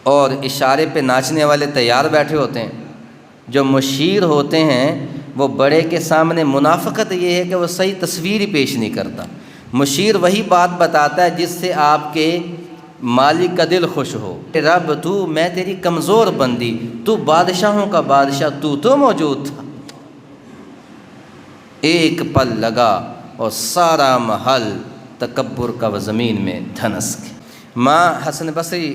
اور اشارے پہ ناچنے والے تیار بیٹھے ہوتے ہیں۔ جو مشیر ہوتے ہیں وہ بڑے کے سامنے منافقت یہ ہے کہ وہ صحیح تصویر ہی پیش نہیں کرتا۔ مشیر وہی بات بتاتا ہے جس سے آپ کے مالک کا دل خوش ہو۔ رب تو میں تیری کمزور بندی، تو بادشاہوں کا بادشاہ، تو موجود تھا۔ ایک پل لگا اور سارا محل تکبر کا و زمین میں دھنس گیا۔ ماں حسن بصری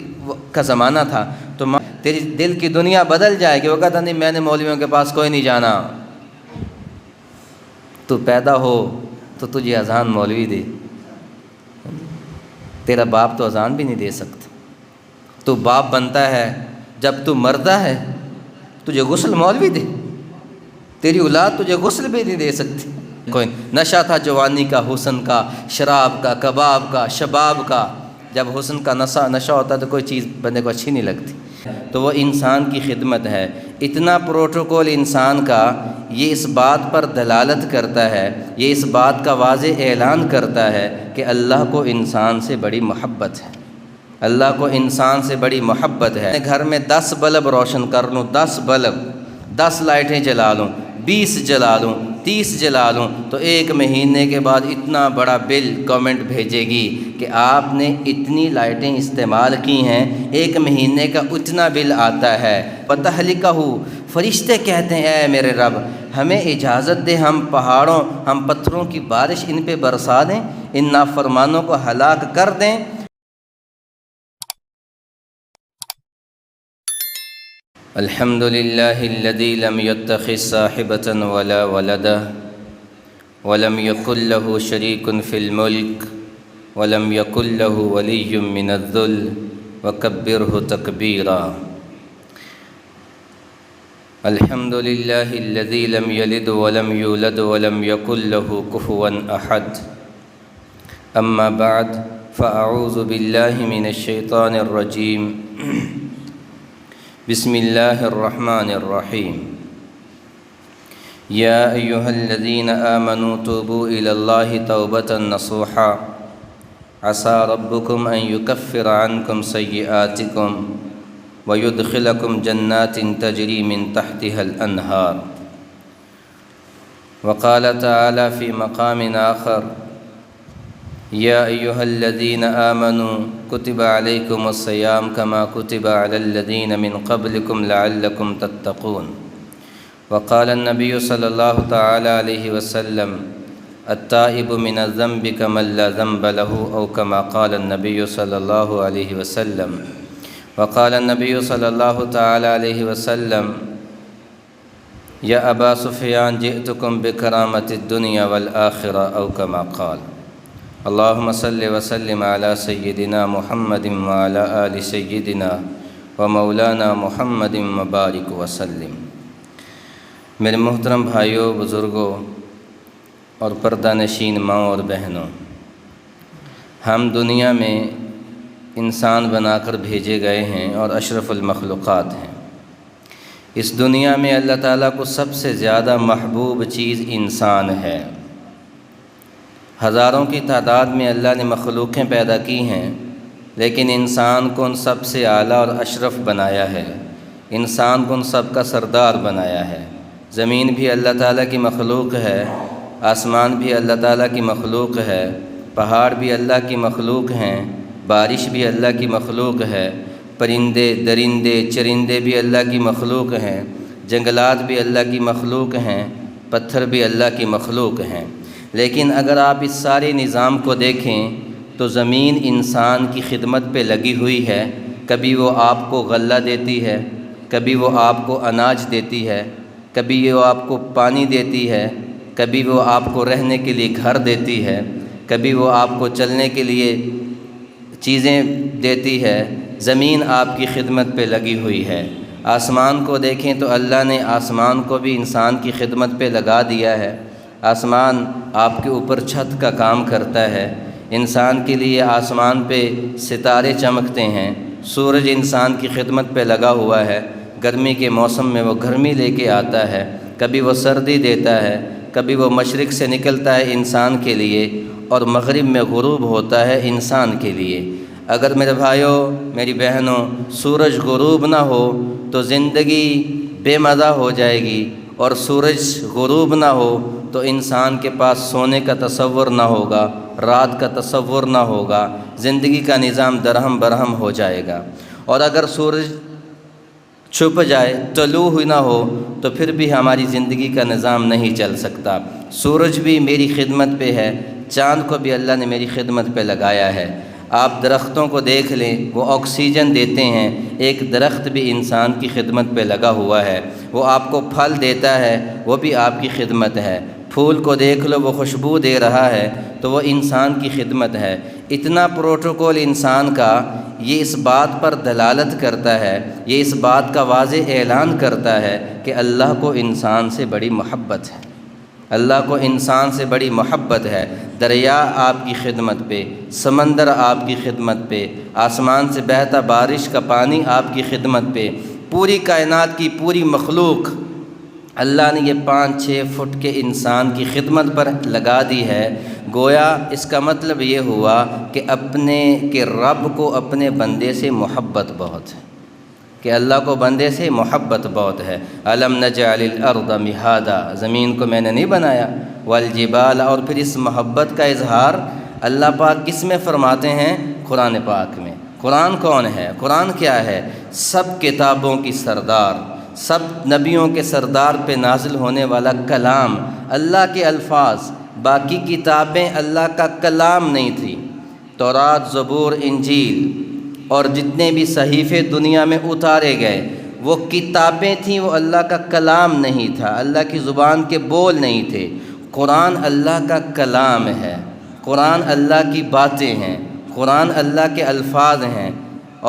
کا زمانہ تھا تو ماں تیری دل کی دنیا بدل جائے گی۔ وہ کہتا نہیں میں نے مولویوں کے پاس کوئی نہیں جانا، تو پیدا ہو تو تجھے اذان مولوی دے، تیرا باپ تو اذان بھی نہیں دے سکتا۔ تو باپ بنتا ہے جب تو مردا ہے، تجھے غسل مولوی دے، تیری اولاد تجھے غسل بھی نہیں دے سکتی۔ کوئی نشہ تھا جوانی کا، حسن کا، شراب کا، کباب کا، شباب کا۔ جب حسن کا نشہ ہوتا ہے تو کوئی چیز بندے کو اچھی نہیں لگتی، تو وہ انسان کی خدمت ہے۔ اتنا پروٹوکول انسان کا یہ اس بات پر دلالت کرتا ہے، یہ اس بات کا واضح اعلان کرتا ہے کہ اللہ کو انسان سے بڑی محبت ہے، اللہ کو انسان سے بڑی محبت ہے۔ گھر میں 10 بلب روشن کر لوں، 10 بلب، 10 لائٹیں جلا لوں، 20 جلا لوں، 30 جلا لوں، تو 1 مہینے کے بعد اتنا بڑا بل گورنمنٹ بھیجے گی کہ آپ نے اتنی لائٹیں استعمال کی ہیں، 1 مہینے کا اتنا بل آتا ہے۔ وَتَحْلِكَهُ، فرشتے کہتے ہیں اے میرے رب ہمیں اجازت دے، ہم پہاڑوں، ہم پتھروں کی بارش ان پہ برسا دیں، ان نافرمانوں کو ہلاک کر دیں۔ الحمد للہ الذی لم يتخذ صاحبة ولا ولدا ولم يكن له شریک فی الملک ولم يكن له ولی من الذل وکبرہ تکبیرا۔ الحمد للہ الذی لم یلد ولم یولد ولم يكن له کفوا احد۔ اما بعد فاعوذ باللہ من الشیطان الرجیم۔ بسم اللہ الرحمن الرحیم۔ یا ایہا الذین آمنوا توبوا الی اللہ توبۃ نصوحا عسى ربکم ان یکفر عنکم سیئاتکم ویدخلکم جنات تجری من تحتها الانہار۔ وقال تعالی فی مقام آخر یا ایہا الذین آمنوا کتب علیکم الصیام کما کتب علی الذین من قبلکم لعلکم تتقون۔ وقال النبی صلی اللہ تعالی علیہ وسلم التائب من الذنب کمن لا ذنب له او کما قال النبی صلی اللہ علیہ وسلم۔ وقال النبی صلی اللہ تعالی علیہ وسلم یا ابا سفیان جئتکم بکرامۃ الدنیا والآخرہ او کما قال۔ اللہم صلی وسلم علی سیدنا محمد وعلی آل سیدنا ومولانا محمد وبارک وسلم۔ میرے محترم بھائیوں، بزرگوں اور پردہ نشین ماؤں اور بہنوں، ہم دنیا میں انسان بنا کر بھیجے گئے ہیں اور اشرف المخلوقات ہیں۔ اس دنیا میں اللہ تعالیٰ کو سب سے زیادہ محبوب چیز انسان ہے۔ ہزاروں کی تعداد میں اللہ نے مخلوقیں پیدا کی ہیں، لیکن انسان کو ان سب سے اعلیٰ اور اشرف بنایا ہے، انسان کو ان سب کا سردار بنایا ہے۔ زمین بھی اللہ تعالیٰ کی مخلوق ہے، آسمان بھی اللہ تعالیٰ کی مخلوق ہے، پہاڑ بھی اللہ کی مخلوق ہیں، بارش بھی اللہ کی مخلوق ہے، پرندے درندے چرندے بھی اللہ کی مخلوق ہیں، جنگلات بھی اللہ کی مخلوق ہیں، پتھر بھی اللہ کی مخلوق ہیں۔ لیکن اگر آپ اس سارے نظام کو دیکھیں تو زمین انسان کی خدمت پہ لگی ہوئی ہے۔ کبھی وہ آپ کو غلہ دیتی ہے، کبھی وہ آپ کو اناج دیتی ہے، کبھی وہ آپ کو پانی دیتی ہے، کبھی وہ آپ کو رہنے کے لیے گھر دیتی ہے، کبھی وہ آپ کو چلنے کے لیے چیزیں دیتی ہے۔ زمین آپ کی خدمت پہ لگی ہوئی ہے۔ آسمان کو دیکھیں تو اللہ نے آسمان کو بھی انسان کی خدمت پہ لگا دیا ہے۔ آسمان آپ کے اوپر چھت کا کام کرتا ہے۔ انسان کے لیے آسمان پہ ستارے چمکتے ہیں، سورج انسان کی خدمت پہ لگا ہوا ہے۔ گرمی کے موسم میں وہ گرمی لے کے آتا ہے، کبھی وہ سردی دیتا ہے، کبھی وہ مشرق سے نکلتا ہے انسان کے لیے اور مغرب میں غروب ہوتا ہے انسان کے لیے۔ اگر میرے بھائیوں میری بہنوں سورج غروب نہ ہو تو زندگی بے مزہ ہو جائے گی، اور سورج غروب نہ ہو تو انسان کے پاس سونے کا تصور نہ ہوگا، رات کا تصور نہ ہوگا، زندگی کا نظام درہم برہم ہو جائے گا۔ اور اگر سورج چھپ جائے، طلوع ہی نہ ہو، تو پھر بھی ہماری زندگی کا نظام نہیں چل سکتا۔ سورج بھی میری خدمت پہ ہے، چاند کو بھی اللہ نے میری خدمت پہ لگایا ہے۔ آپ درختوں کو دیکھ لیں، وہ آکسیجن دیتے ہیں، ایک درخت بھی انسان کی خدمت پہ لگا ہوا ہے۔ وہ آپ کو پھل دیتا ہے، وہ بھی آپ کی خدمت ہے۔ پھول کو دیکھ لو، وہ خوشبو دے رہا ہے، تو وہ انسان کی خدمت ہے۔ اتنا پروٹوکول انسان کا، یہ اس بات پر دلالت کرتا ہے، یہ اس بات کا واضح اعلان کرتا ہے کہ اللہ کو انسان سے بڑی محبت ہے، اللہ کو انسان سے بڑی محبت ہے۔ دریا آپ کی خدمت پہ، سمندر آپ کی خدمت پہ، آسمان سے بہتا بارش کا پانی آپ کی خدمت پہ، پوری کائنات کی پوری مخلوق اللہ نے یہ 5-6 فٹ کے انسان کی خدمت پر لگا دی ہے۔ گویا اس کا مطلب یہ ہوا کہ رب کو اپنے بندے سے محبت بہت ہے، کہ اللہ کو بندے سے محبت بہت ہے۔ الم نجعل الارض مہادا، زمین کو میں نے نہیں بنایا، والجبال، اور پھر اس محبت کا اظہار اللہ پاک کس میں فرماتے ہیں؟ قرآن پاک میں۔ قرآن کون ہے؟ قرآن کیا ہے؟ سب کتابوں کی سردار، سب نبیوں کے سردار پہ نازل ہونے والا کلام، اللہ کے الفاظ۔ باقی کتابیں اللہ کا کلام نہیں تھی، تورات، زبور، انجیل اور جتنے بھی صحیفے دنیا میں اتارے گئے وہ کتابیں تھیں، وہ اللہ کا کلام نہیں تھا، اللہ کی زبان کے بول نہیں تھے۔ قرآن اللہ کا کلام ہے، قرآن اللہ کی باتیں ہیں، قرآن اللہ کے الفاظ ہیں،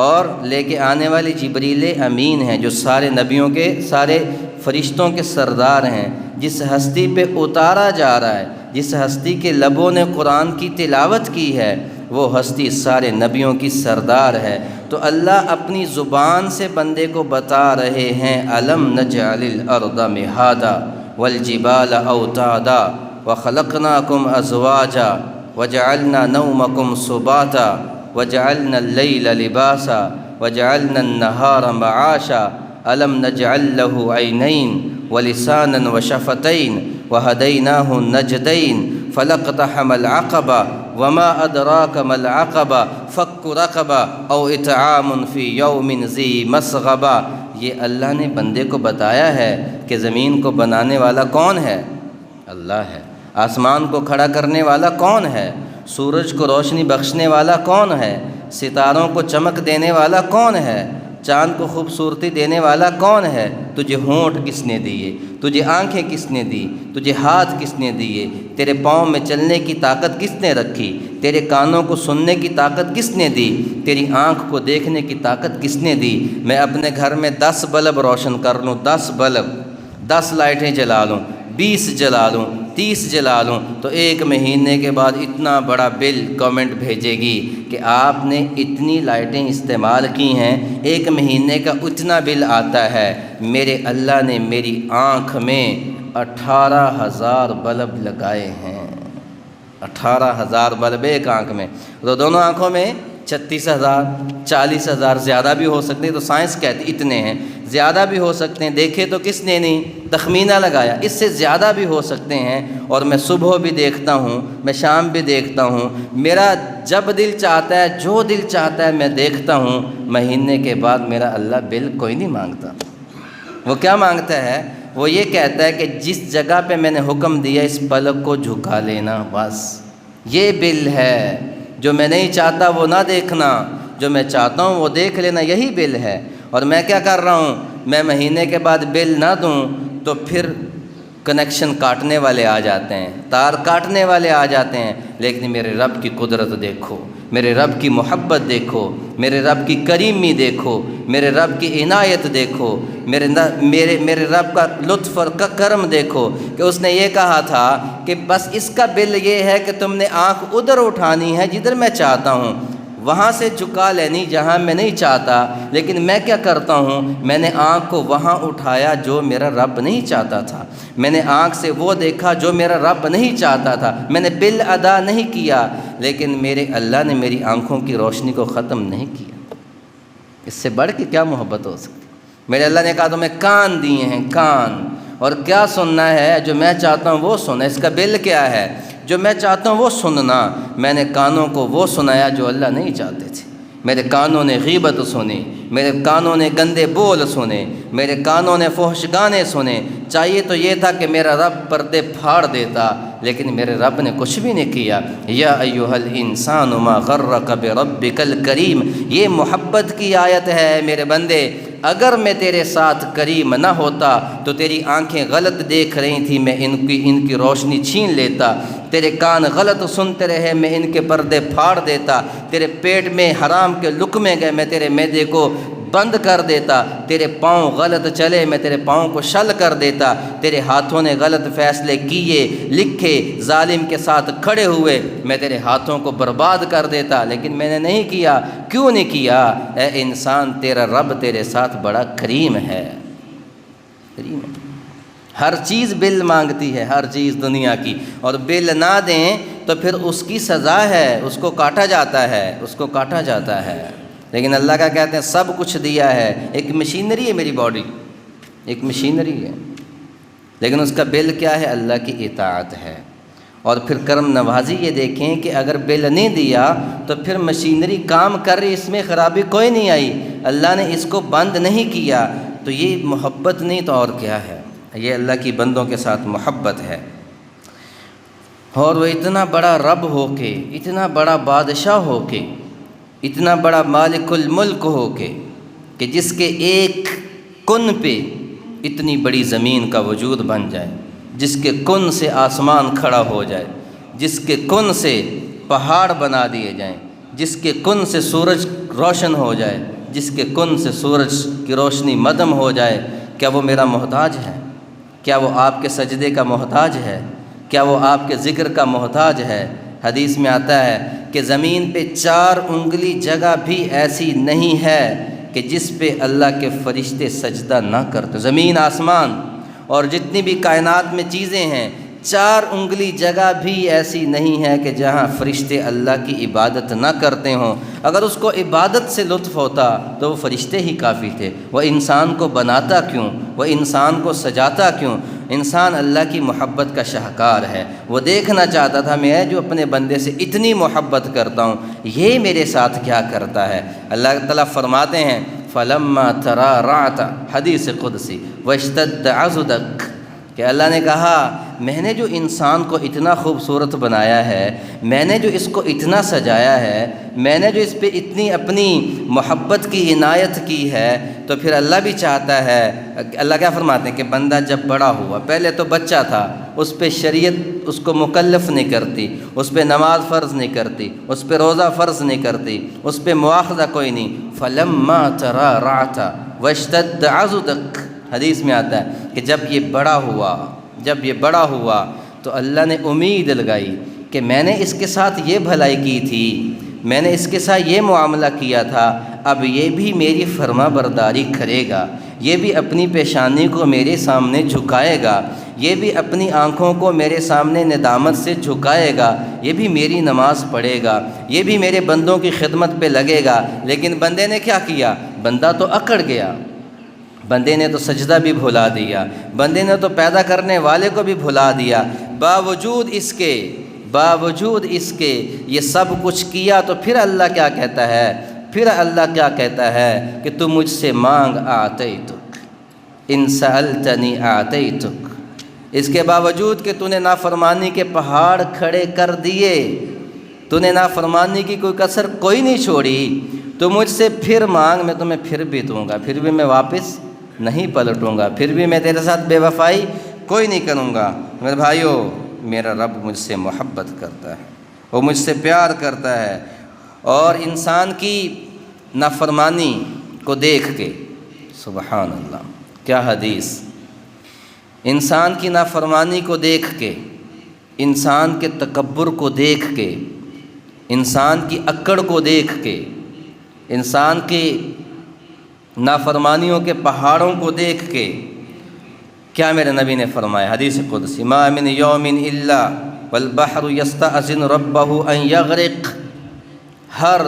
اور لے کے آنے والے جبریل امین ہیں، جو سارے نبیوں کے، سارے فرشتوں کے سردار ہیں۔ جس ہستی پہ اتارا جا رہا ہے، جس ہستی کے لبوں نے قرآن کی تلاوت کی ہے، وہ ہستی سارے نبیوں کی سردار ہے۔ تو اللہ اپنی زبان سے بندے کو بتا رہے ہیں، الم نجعل الارض مہادا والجبال اوتادا وخلقناکم ازواجا وجعلنا نومکم سباتا وجعلنا اللیل لباسا وجعلنا النہار معاشا الم نجعل له عینین ولسانا وشفتین وہدیناہ النجدین فلاقتحم العقبہ وما ادراک ما العقبہ فک رقبہ او اطعام فی یوم ذی مسغبہ۔ یہ اللہ نے بندے کو بتایا ہے کہ زمین کو بنانے والا کون ہے؟ اللہ ہے۔ آسمان کو کھڑا کرنے والا کون ہے؟ سورج کو روشنی بخشنے والا کون ہے؟ ستاروں کو چمک دینے والا کون ہے؟ چاند کو خوبصورتی دینے والا کون ہے؟ تجھے ہونٹ کس نے دیے؟ تجھے آنکھیں کس نے دی؟ تجھے ہاتھ کس نے دیے؟ تیرے پاؤں میں چلنے کی طاقت کس نے رکھی؟ تیرے کانوں کو سننے کی طاقت کس نے دی؟ تیری آنکھ کو دیکھنے کی طاقت کس نے دی؟ میں اپنے گھر میں 10 بلب روشن کر لوں، 10 بلب، 10 لائٹیں جلا لوں، 20 جلا لوں، 30 جلا لوں، تو 1 مہینے کے بعد اتنا بڑا بل گورنمنٹ بھیجے گی کہ آپ نے اتنی لائٹیں استعمال کی ہیں، 1 مہینے کا اتنا بل آتا ہے۔ میرے اللہ نے میری آنکھ میں 18,000 بلب لگائے ہیں، 18,000 بلب ایک آنکھ میں، تو دونوں آنکھوں میں 36,000، 40,000، زیادہ بھی ہو سکتے ہیں، تو سائنس کہتی اتنے ہیں، زیادہ بھی ہو سکتے ہیں، دیکھے تو کس نے نہیں، تخمینہ لگایا، اس سے زیادہ بھی ہو سکتے ہیں۔ اور میں صبح بھی دیکھتا ہوں، میں شام بھی دیکھتا ہوں، میرا جب دل چاہتا ہے، جو دل چاہتا ہے میں دیکھتا ہوں۔ مہینے کے بعد میرا اللہ بل کوئی نہیں مانگتا۔ وہ کیا مانگتا ہے؟ وہ یہ کہتا ہے کہ جس جگہ پہ میں نے حکم دیا اس پلک کو جھکا لینا، بس یہ بل ہے۔ جو میں نہیں چاہتا وہ نہ دیکھنا، جو میں چاہتا ہوں وہ دیکھ لینا، یہی بل ہے۔ اور میں کیا کر رہا ہوں؟ میں مہینے کے بعد بل نہ دوں تو پھر کنیکشن کاٹنے والے آ جاتے ہیں، تار کاٹنے والے آ جاتے ہیں۔ لیکن میرے رب کی قدرت دیکھو، میرے رب کی محبت دیکھو، میرے رب کی کریمی دیکھو، میرے رب کی عنایت دیکھو، میرے رب کا لطف اور کرم دیکھو کہ اس نے یہ کہا تھا کہ بس اس کا بل یہ ہے کہ تم نے آنکھ ادھر اٹھانی ہے جدھر میں چاہتا ہوں۔ وہاں سے جھکا لینی جہاں میں نہیں چاہتا، لیکن میں کیا کرتا ہوں، میں نے آنکھ کو وہاں اٹھایا جو میرا رب نہیں چاہتا تھا، میں نے آنکھ سے وہ دیکھا جو میرا رب نہیں چاہتا تھا، میں نے بل ادا نہیں کیا، لیکن میرے اللہ نے میری آنکھوں کی روشنی کو ختم نہیں کیا۔ اس سے بڑھ کے کیا محبت ہو سکتی؟ میرے اللہ نے کہا تمہیں کان دیے ہیں، کان، اور کیا سننا ہے، جو میں چاہتا ہوں وہ سننا۔ اس کا بل کیا ہے؟ جو میں چاہتا ہوں وہ سننا۔ میں نے کانوں کو وہ سنایا جو اللہ نہیں چاہتے تھے۔ میرے کانوں نے غیبت سنی، میرے کانوں نے گندے بول سنے، میرے کانوں نے فحش گانے سنے۔ چاہیے تو یہ تھا کہ میرا رب پردے پھاڑ دیتا، لیکن میرے رب نے کچھ بھی نہیں کیا۔ یا ایھا الانسان ما غرک بربک الکریم، یہ محبت کی آیت ہے میرے بندے۔ اگر میں تیرے ساتھ کریم نہ ہوتا تو تیری آنکھیں غلط دیکھ رہی تھیں، میں ان کی روشنی چھین لیتا، تیرے کان غلط سنتے رہے، میں ان کے پردے پھاڑ دیتا، تیرے پیٹ میں حرام کے لقمے گئے، میں تیرے معدے کو بند کر دیتا، تیرے پاؤں غلط چلے، میں تیرے پاؤں کو شل کر دیتا، تیرے ہاتھوں نے غلط فیصلے کیے، لکھے، ظالم کے ساتھ کھڑے ہوئے، میں تیرے ہاتھوں کو برباد کر دیتا، لیکن میں نے نہیں کیا۔ کیوں نہیں کیا؟ اے انسان، تیرا رب تیرے ساتھ بڑا کریم ہے، کریم ہے۔ ہر چیز بل مانگتی ہے، ہر چیز دنیا کی، اور بل نہ دیں تو پھر اس کی سزا ہے، اس کو کاٹا جاتا ہے، اس کو کاٹا جاتا ہے۔ لیکن اللہ کا کہتے ہیں سب کچھ دیا ہے، ایک مشینری ہے میری باڈی، ایک مشینری ہے، لیکن اس کا بل کیا ہے؟ اللہ کی اطاعت ہے۔ اور پھر کرم نوازی یہ دیکھیں کہ اگر بل نہیں دیا تو پھر مشینری کام کر رہی، اس میں خرابی کوئی نہیں آئی، اللہ نے اس کو بند نہیں کیا، تو یہ محبت نہیں تو اور کیا ہے؟ یہ اللہ کی بندوں کے ساتھ محبت ہے۔ اور وہ اتنا بڑا رب ہو کے، اتنا بڑا بادشاہ ہو کے، اتنا بڑا مالک الملک ہو کے، کہ جس کے ایک کن پہ اتنی بڑی زمین کا وجود بن جائے، جس کے کن سے آسمان کھڑا ہو جائے، جس کے کن سے پہاڑ بنا دیے جائیں، جس کے کن سے سورج روشن ہو جائے، جس کے کن سے سورج کی روشنی مدھم ہو جائے، کیا وہ میرا محتاج ہے؟ کیا وہ آپ کے سجدے کا محتاج ہے؟ کیا وہ آپ کے ذکر کا محتاج ہے؟ حدیث میں آتا ہے کہ زمین پہ 4 انگلی جگہ بھی ایسی نہیں ہے کہ جس پہ اللہ کے فرشتے سجدہ نہ کرتے۔ زمین، آسمان اور جتنی بھی کائنات میں چیزیں ہیں، 4 انگلی جگہ بھی ایسی نہیں ہے کہ جہاں فرشتے اللہ کی عبادت نہ کرتے ہوں۔ اگر اس کو عبادت سے لطف ہوتا تو وہ فرشتے ہی کافی تھے۔ وہ انسان کو بناتا کیوں؟ وہ انسان کو سجاتا کیوں؟ انسان اللہ کی محبت کا شاہکار ہے۔ وہ دیکھنا چاہتا تھا میں جو اپنے بندے سے اتنی محبت کرتا ہوں، یہ میرے ساتھ کیا کرتا ہے۔ اللہ تعالیٰ فرماتے ہیں فَلَمَّا تَرَارَعْتَ، حدیث قدسی، وَاشْتَدَّ عَضُدَكَ، کہ اللہ نے کہا میں نے جو انسان کو اتنا خوبصورت بنایا ہے، میں نے جو اس کو اتنا سجایا ہے، میں نے جو اس پہ اتنی اپنی محبت کی عنایت کی ہے، تو پھر اللہ بھی چاہتا ہے۔ اللہ کیا فرماتے ہیں کہ بندہ جب بڑا ہوا، پہلے تو بچہ تھا، اس پہ شریعت اس کو مکلف نہیں کرتی، اس پہ نماز فرض نہیں کرتی، اس پہ روزہ فرض نہیں کرتی، اس پہ مواخذہ کوئی نہیں۔ فَلَمَّا تَرَارَعْتَ وَاشْتَدَّ عَضُدَكَ، حدیث میں آتا ہے کہ جب یہ بڑا ہوا تو اللہ نے امید لگائی کہ میں نے اس کے ساتھ یہ بھلائی کی تھی، میں نے اس کے ساتھ یہ معاملہ کیا تھا، اب یہ بھی میری فرما برداری کرے گا، یہ بھی اپنی پیشانی کو میرے سامنے جھکائے گا، یہ بھی اپنی آنکھوں کو میرے سامنے ندامت سے جھکائے گا، یہ بھی میری نماز پڑھے گا، یہ بھی میرے بندوں کی خدمت پہ لگے گا۔ لیکن بندے نے کیا کیا؟ بندہ تو اکڑ گیا، بندے نے تو سجدہ بھی بھلا دیا، بندے نے تو پیدا کرنے والے کو بھی بھلا دیا۔ باوجود اس کے یہ سب کچھ کیا تو پھر اللہ کیا کہتا ہے؟ پھر اللہ کیا کہتا ہے کہ تو مجھ سے مانگ آتیتک، ان سألتنی آتیتک۔ اس کے باوجود کہ تو نے نافرمانی کے پہاڑ کھڑے کر دیے، تو نے نافرمانی کی کوئی کسر کوئی نہیں چھوڑی، تو مجھ سے پھر مانگ، میں تمہیں پھر بھی دوں گا، پھر بھی میں واپس نہیں پلٹوں گا، پھر بھی میں تیرے ساتھ بے وفائی کوئی نہیں کروں گا۔ میرے بھائیو، میرا رب مجھ سے محبت کرتا ہے، وہ مجھ سے پیار کرتا ہے، اور انسان کی نافرمانی کو دیکھ کے، سبحان اللہ، کیا حدیث، انسان کی نافرمانی کو دیکھ کے، انسان کے تکبر کو دیکھ کے انسان کی اکڑ کو دیکھ کے، انسان کی نافرمانیوں کے پہاڑوں کو دیکھ کے کیا میرے نبی نے فرمایا حدیث قدسی، ما من یوم الا والبحر یستأذن ربہ ان یغرق، ہر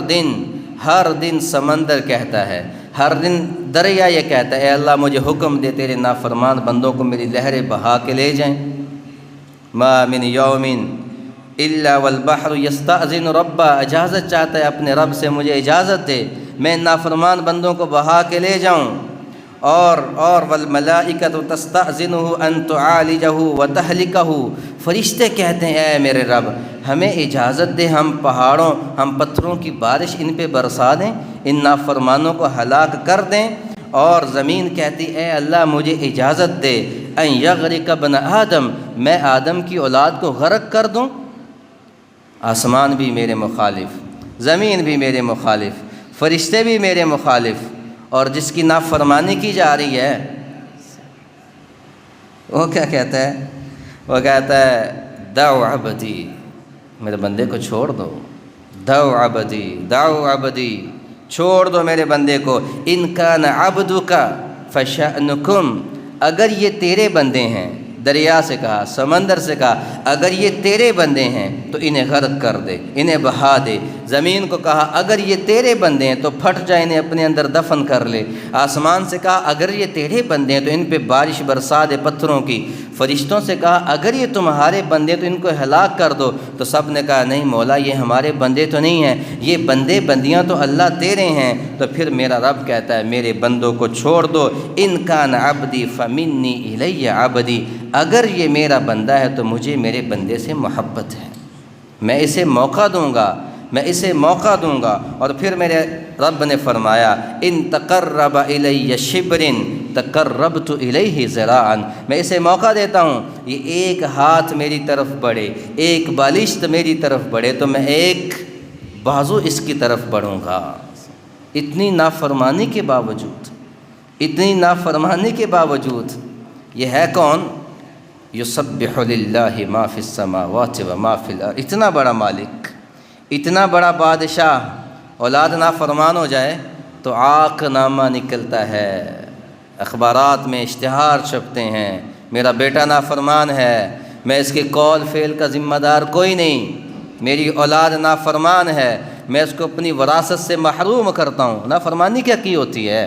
دن سمندر کہتا ہے، ہر دن دریا یہ کہتا ہے اے اللہ مجھے حکم دے تیرے نافرمان بندوں کو میری لہریں بہا کے لے جائیں۔ ما من یوم الا والبحر یستأذن ربہ، اجازت چاہتا ہے اپنے رب سے مجھے اجازت دے میں نافرمان بندوں کو بہا کے لے جاؤں، اور والملائکۃ تستأذنہ ان تعالجہ وتہلکہ، فرشتے کہتے ہیں اے میرے رب ہمیں اجازت دے ہم پتھروں کی بارش ان پہ برسا دیں، ان نافرمانوں کو ہلاک کر دیں، اور زمین کہتی اے اللہ مجھے اجازت دے ان یغرق ابن آدم، میں آدم کی اولاد کو غرق کر دوں۔ آسمان بھی میرے مخالف، زمین بھی میرے مخالف، فرشتے بھی میرے مخالف، اور جس کی نافرمانی کی جا رہی ہے وہ کیا کہتا ہے؟ وہ کہتا ہے دعو عبدی، میرے بندے کو چھوڑ دو، دعو عبدی، چھوڑ دو میرے بندے کو، ان کان عبدک فشأنکم، اگر یہ تیرے بندے ہیں، دریا سے کہا، سمندر سے کہا اگر یہ تیرے بندے ہیں تو انہیں غرق کر دے، انہیں بہا دے، زمین کو کہا اگر یہ تیرے بندے ہیں تو پھٹ جائے انہیں اپنے اندر دفن کر لے، آسمان سے کہا اگر یہ تیرے بندے ہیں تو ان پہ بارش برسا دے پتھروں کی، فرشتوں سے کہا اگر یہ تمہارے بندے تو ان کو ہلاک کر دو، تو سب نے کہا نہیں مولا یہ ہمارے بندے تو نہیں ہیں، یہ بندے بندیاں تو اللہ تیرے ہیں۔ تو پھر میرا رب کہتا ہے میرے بندوں کو چھوڑ دو، ان کان عبدی فمنی الی عبدی، اگر یہ میرا بندہ ہے تو مجھے میرے بندے سے محبت ہے، میں اسے موقع دوں گا، اور پھر میرے رب نے فرمایا ان تقرب الی شبر تقربت الیہ ذراعا، میں اسے موقع دیتا ہوں یہ ایک ہاتھ میری طرف بڑھے، ایک بالشت میری طرف بڑھے تو میں ایک بازو اس کی طرف بڑھوں گا۔ اتنی نافرمانی کے باوجود یہ ہے کون؟ یسبح للہ ما فی السماوات و ما فی الارض، اتنا بڑا مالک، اتنا بڑا بادشاہ، اولاد نافرمان ہو جائے تو عاق نامہ نکلتا ہے، اخبارات میں اشتہار چھپتے ہیں میرا بیٹا نافرمان ہے، میں اس کے قول فعل کا ذمہ دار کوئی نہیں، میری اولاد نافرمان ہے، میں اس کو اپنی وراثت سے محروم کرتا ہوں۔ نافرمانی کیا کی ہوتی ہے؟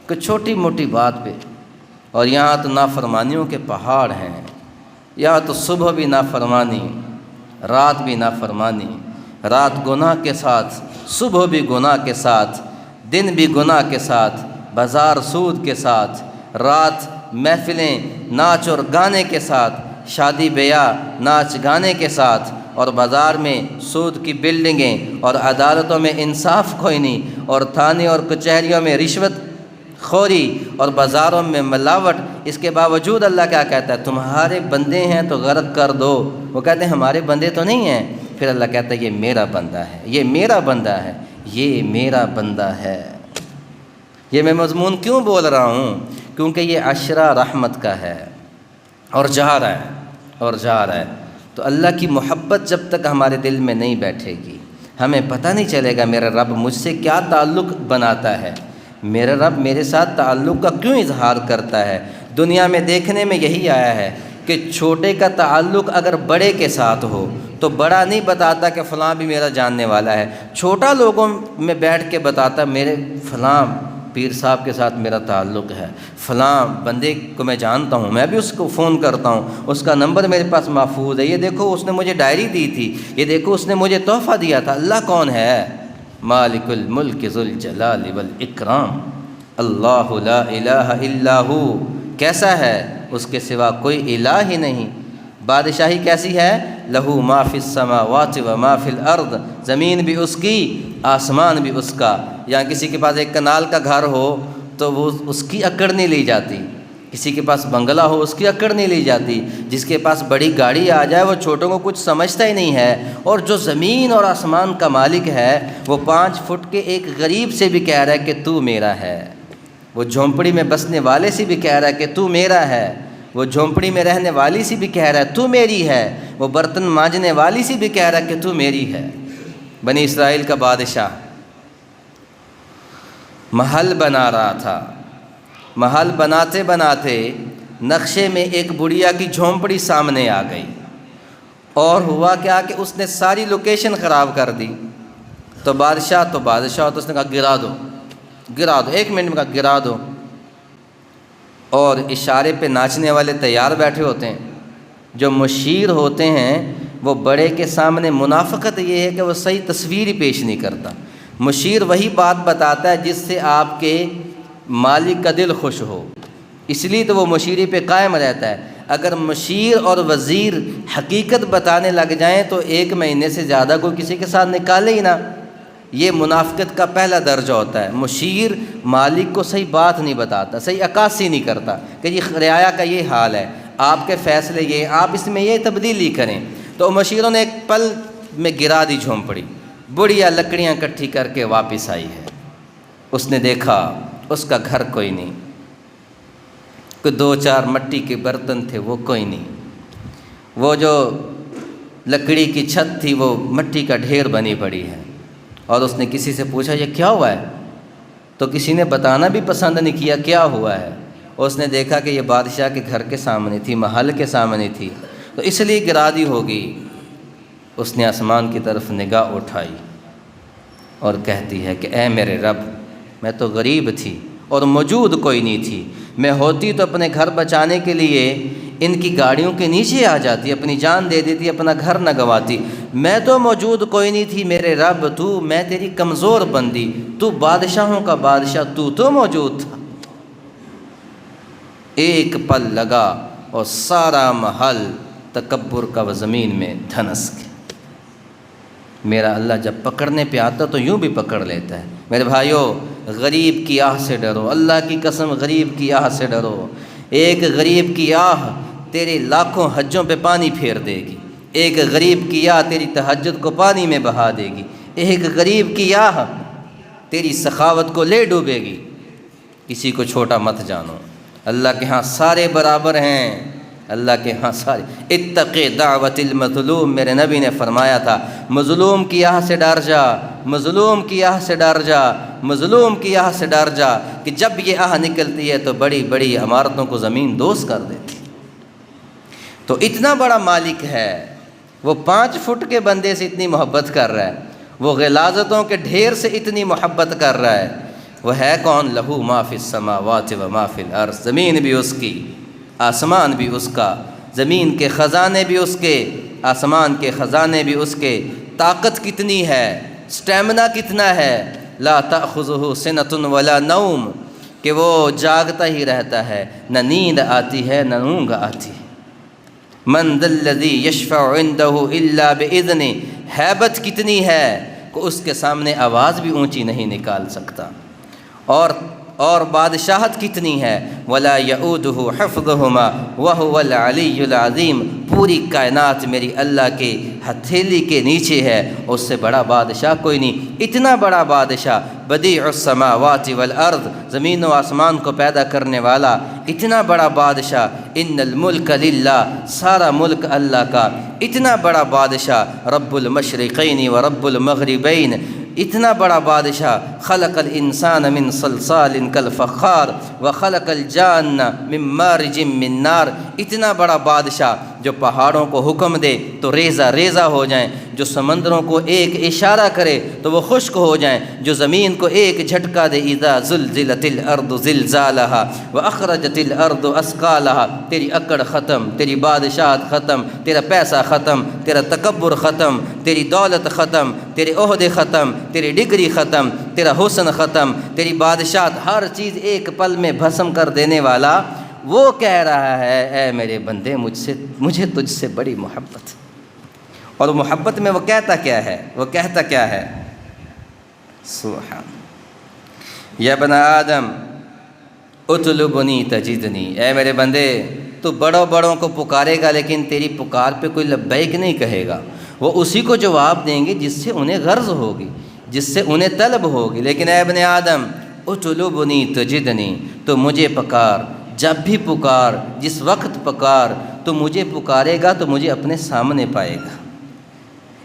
کہ چھوٹی موٹی بات پہ، اور یہاں تو نافرمانیوں کے پہاڑ ہیں، یہاں تو صبح بھی نافرمانی، رات بھی نافرمانی، رات گناہ کے ساتھ، صبح بھی گناہ کے ساتھ، دن بھی گناہ کے ساتھ، بازار سود کے ساتھ، رات محفلیں ناچ اور گانے کے ساتھ، شادی بیاہ ناچ گانے کے ساتھ، اور بازار میں سود کی بلڈنگیں، اور عدالتوں میں انصاف کوئی نہیں، اور تھانے اور کچہریوں میں رشوت خوری، اور بازاروں میں ملاوٹ۔ اس کے باوجود اللہ کیا کہتا ہے؟ تمہارے بندے ہیں تو غرق کر دو۔ وہ کہتے ہیں ہمارے بندے تو نہیں ہیں، پھر اللہ کہتا ہے یہ میرا بندہ ہے، یہ میرا بندہ ہے، یہ میرا بندہ ہے۔ یہ میں مضمون کیوں بول رہا ہوں؟ کیونکہ یہ عشرہ رحمت کا ہے، اور جا رہا ہے، تو اللہ کی محبت جب تک ہمارے دل میں نہیں بیٹھے گی ہمیں پتہ نہیں چلے گا میرا رب مجھ سے کیا تعلق بناتا ہے، میرا رب میرے ساتھ تعلق کا کیوں اظہار کرتا ہے۔ دنیا میں دیکھنے میں یہی آیا ہے کہ چھوٹے کا تعلق اگر بڑے کے ساتھ ہو تو بڑا نہیں بتاتا کہ فلاں بھی میرا جاننے والا ہے، چھوٹا لوگوں میں بیٹھ کے بتاتا میرے فلاں پیر صاحب کے ساتھ میرا تعلق ہے، فلاں بندے کو میں جانتا ہوں، میں بھی اس کو فون کرتا ہوں، اس کا نمبر میرے پاس محفوظ ہے، یہ دیکھو اس نے مجھے ڈائری دی تھی، یہ دیکھو اس نے مجھے تحفہ دیا تھا۔ اللہ کون ہے؟ مالک الملک ذو الجلال والاکرام، اللہ لا الہ الا ہو، کیسا ہے؟ اس کے سوا کوئی الہ ہی نہیں۔ بادشاہی کیسی ہے؟ لہو ما فی السماوات و ما فی الارض، زمین بھی اس کی، آسمان بھی اس کا۔ یا کسی کے پاس ایک کنال کا گھر ہو تو وہ اس کی اکڑ نہیں لی جاتی، کسی کے پاس بنگلہ ہو اس کی اکڑ نہیں لی جاتی، جس کے پاس بڑی گاڑی آ جائے وہ چھوٹوں کو کچھ سمجھتا ہی نہیں ہے، اور جو زمین اور آسمان کا مالک ہے وہ 5 فٹ کے ایک غریب سے بھی کہہ رہا ہے کہ تو میرا ہے، وہ جھونپڑی میں بسنے والے سے بھی کہہ رہا ہے کہ تو میرا ہے، وہ جھونپڑی میں رہنے والی سے بھی کہہ رہا ہے تو میری ہے، وہ برتن مانجنے والی سے بھی کہہ رہا ہے کہ تو میری ہے۔ بنی اسرائیل کا بادشاہ محل بنا رہا تھا۔ محل بناتے بناتے نقشے میں ایک بڑھیا کی جھونپڑی سامنے آ گئی، اور ہوا کیا کہ اس نے ساری لوکیشن خراب کر دی۔ تو بادشاہ تو اس نے کہا گرا دو، 1 منٹ میں کہا گرا دو، اور اشارے پہ ناچنے والے تیار بیٹھے ہوتے ہیں۔ جو مشیر ہوتے ہیں وہ بڑے کے سامنے منافقت یہ ہے کہ وہ صحیح تصویر ہی پیش نہیں کرتا۔ مشیر وہی بات بتاتا ہے جس سے آپ کے مالک کا دل خوش ہو، اس لیے تو وہ مشیری پہ قائم رہتا ہے۔ اگر مشیر اور وزیر حقیقت بتانے لگ جائیں تو 1 مہینے سے زیادہ کوئی کسی کے ساتھ نکالے ہی نہ۔ یہ منافقت کا پہلا درجہ ہوتا ہے۔ مشیر مالک کو صحیح بات نہیں بتاتا، صحیح عکاسی نہیں کرتا کہ یہ رعایا کا یہ حال ہے، آپ کے فیصلے یہ، آپ اس میں یہ تبدیلی کریں۔ تو مشیروں نے ایک پل میں گرا دی جھونپڑی، بڑھیا لکڑیاں اکٹھی کر کے واپس آئی ہے۔ اس نے دیکھا اس کا گھر کوئی نہیں، کوئی 2-4 مٹی کے برتن تھے وہ کوئی نہیں، وہ جو لکڑی کی چھت تھی وہ مٹی کا ڈھیر بنی پڑی ہے۔ اور اس نے کسی سے پوچھا یہ کیا ہوا ہے؟ تو کسی نے بتانا بھی پسند نہیں کیا کیا ہوا ہے۔ اس نے دیکھا کہ یہ بادشاہ کے گھر کے سامنے تھی، محل کے سامنے تھی، تو اس لیے گرا دی ہوگی۔ اس نے آسمان کی طرف نگاہ اٹھائی اور کہتی ہے کہ اے میرے رب، میں تو غریب تھی اور موجود کوئی نہیں تھی، میں ہوتی تو اپنے گھر بچانے کے لیے ان کی گاڑیوں کے نیچے آ جاتی، اپنی جان دے دیتی، اپنا گھر نہ گواتی۔ میں تو موجود کوئی نہیں تھی میرے رب، تو میں تیری کمزور بندی، تو بادشاہوں کا بادشاہ، تو موجود تھا۔ ایک پل لگا اور سارا محل تکبر کا زمین میں دھنس گیا۔ میرا اللہ جب پکڑنے پہ آتا تو یوں بھی پکڑ لیتا ہے۔ میرے بھائیوں، غریب کی آہ سے ڈرو، اللہ کی قسم غریب کی آہ سے ڈرو۔ ایک غریب کی آہ تیرے لاکھوں حجوں پہ پانی پھیر دے گی، ایک غریب کی آہ تیری تہجد کو پانی میں بہا دے گی، ایک غریب کی آہ تیری سخاوت کو لے ڈوبے گی۔ کسی کو چھوٹا مت جانو، اللہ کے ہاں سارے برابر ہیں، اللہ کے ہاں سارے۔ اتق دعوت المظلوم، میرے نبی نے فرمایا تھا، مظلوم کی آہ سے ڈر جا، مظلوم کی آہ سے ڈر جا، مظلوم کی آہ سے ڈر جا، کہ جب یہ آہ نکلتی ہے تو بڑی بڑی عمارتوں کو زمین دوز کر دیتی۔ تو اتنا بڑا مالک ہے، وہ 5 فٹ کے بندے سے اتنی محبت کر رہا ہے، وہ غلاظتوں کے ڈھیر سے اتنی محبت کر رہا ہے۔ وہ ہے کون؟ لہو ما فی السماوات و ما فی الارض، زمین بھی اس کی، آسمان بھی اس کا، زمین کے خزانے بھی اس کے، آسمان کے خزانے بھی اس کے۔ طاقت کتنی ہے، سٹیمنا کتنا ہے، لا تأخذہ سنۃ ولا نوم، کہ وہ جاگتا ہی رہتا ہے، نہ نیند آتی ہے نہ اونگ آتی ہے۔ من ذا الذی یشفع عندہ الا بإذنہ، ہیبت کتنی ہے کہ اس کے سامنے آواز بھی اونچی نہیں نکال سکتا۔ اور بادشاہت کتنی ہے، ولا یعودہ حفظہما وہو العلی العظیم، پوری کائنات میری اللہ کے ہتھیلی کے نیچے ہے، اس سے بڑا بادشاہ کوئی نہیں۔ اتنا بڑا بادشاہ، بدیع السماوات والارض، زمین و آسمان کو پیدا کرنے والا، اتنا بڑا بادشاہ۔ ان الملک للہ، سارا ملک اللہ کا، اتنا بڑا بادشاہ، رب المشرقین و رب المغربین، اتنا بڑا بادشاہ۔ خلق الانسان من صلصال کالفخار وخلق الجان من مارج من نار، اتنا بڑا بادشاہ جو پہاڑوں کو حکم دے تو ریزہ ریزہ ہو جائیں، جو سمندروں کو ایک اشارہ کرے تو وہ خشک ہو جائیں، جو زمین کو ایک جھٹکا دے، اذا زلزلت الارض زلزالہا واخرجت الارض اثقالہا۔ تیری اکڑ ختم، تیری بادشاہت ختم، تیرا پیسہ ختم، تیرا تکبر ختم، تیری دولت ختم، تیرے عہدے ختم، تیری ڈگری ختم، تیرا حسن ختم، تیری بادشاہت، ہر چیز ایک پل میں بھسم کر دینے والا۔ وہ کہہ رہا ہے اے میرے بندے، مجھے تجھ سے بڑی محبت۔ اور محبت میں وہ کہتا کیا ہے؟ وہ کہتا کیا ہے؟ سبحان یا ابن آدم اطلبنی تجدنی، اے میرے بندے تو بڑوں کو پکارے گا لیکن تیری پکار پہ کوئی لبیک نہیں کہے گا، وہ اسی کو جواب دیں گے جس سے انہیں غرض ہوگی، جس سے انہیں طلب ہوگی۔ لیکن اے ابن آدم اطلبنی تجدنی، تو مجھے پکار، جب بھی پکار، جس وقت پکار، تو مجھے پکارے گا تو مجھے اپنے سامنے پائے گا۔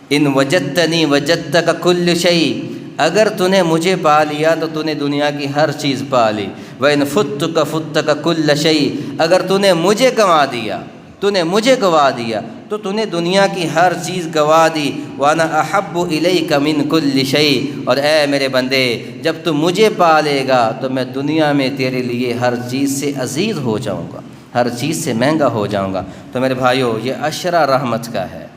ان وجدتنی وجدتک کل شیء، اگر تو نے مجھے پا لیا تو تو نے دنیا کی ہر چیز پا لی۔ وَإِنْ فُتْتُكَ فُتْتَكَ كُلَّ شَيْءٍ، اگر تو نے مجھے گنوا دیا، تو نے مجھے گنوا دیا تو تو نے دنیا کی ہر چیز گنوا دی۔ وَأَنَا أَحَبُّ إِلَيْكَ مِنْ كُلِّ شَيْءٍ، اور اے میرے بندے جب تو مجھے پا لے گا تو میں دنیا میں تیرے لیے ہر چیز سے عزیز ہو جاؤں گا، ہر چیز سے مہنگا ہو جاؤں گا۔ تو میرے بھائیو، یہ عشرہ رحمت کا ہے،